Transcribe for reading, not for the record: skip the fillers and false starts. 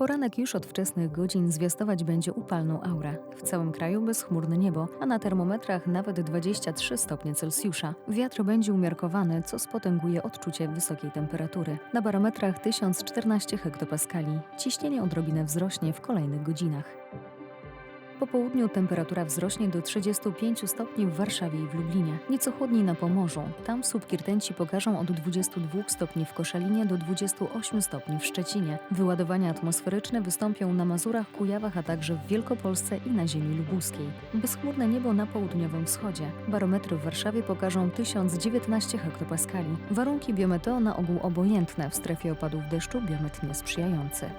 Poranek już od wczesnych godzin zwiastować będzie upalną aurę. W całym kraju bezchmurne niebo, a na termometrach nawet 23 stopnie Celsjusza. Wiatr będzie umiarkowany, co spotęguje odczucie wysokiej temperatury. Na barometrach 1014 hektopaskali. Ciśnienie odrobinę wzrośnie w kolejnych godzinach. Po południu temperatura wzrośnie do 35 stopni w Warszawie i w Lublinie. Nieco chłodniej na Pomorzu. Tam słupki rtęci pokażą od 22 stopni w Koszalinie do 28 stopni w Szczecinie. Wyładowania atmosferyczne wystąpią na Mazurach, Kujawach, a także w Wielkopolsce i na ziemi lubuskiej. Bezchmurne niebo na południowym wschodzie. Barometry w Warszawie pokażą 1019 hektopaskali. Warunki biometeo na ogół obojętne, w strefie opadów deszczu biometr niesprzyjający.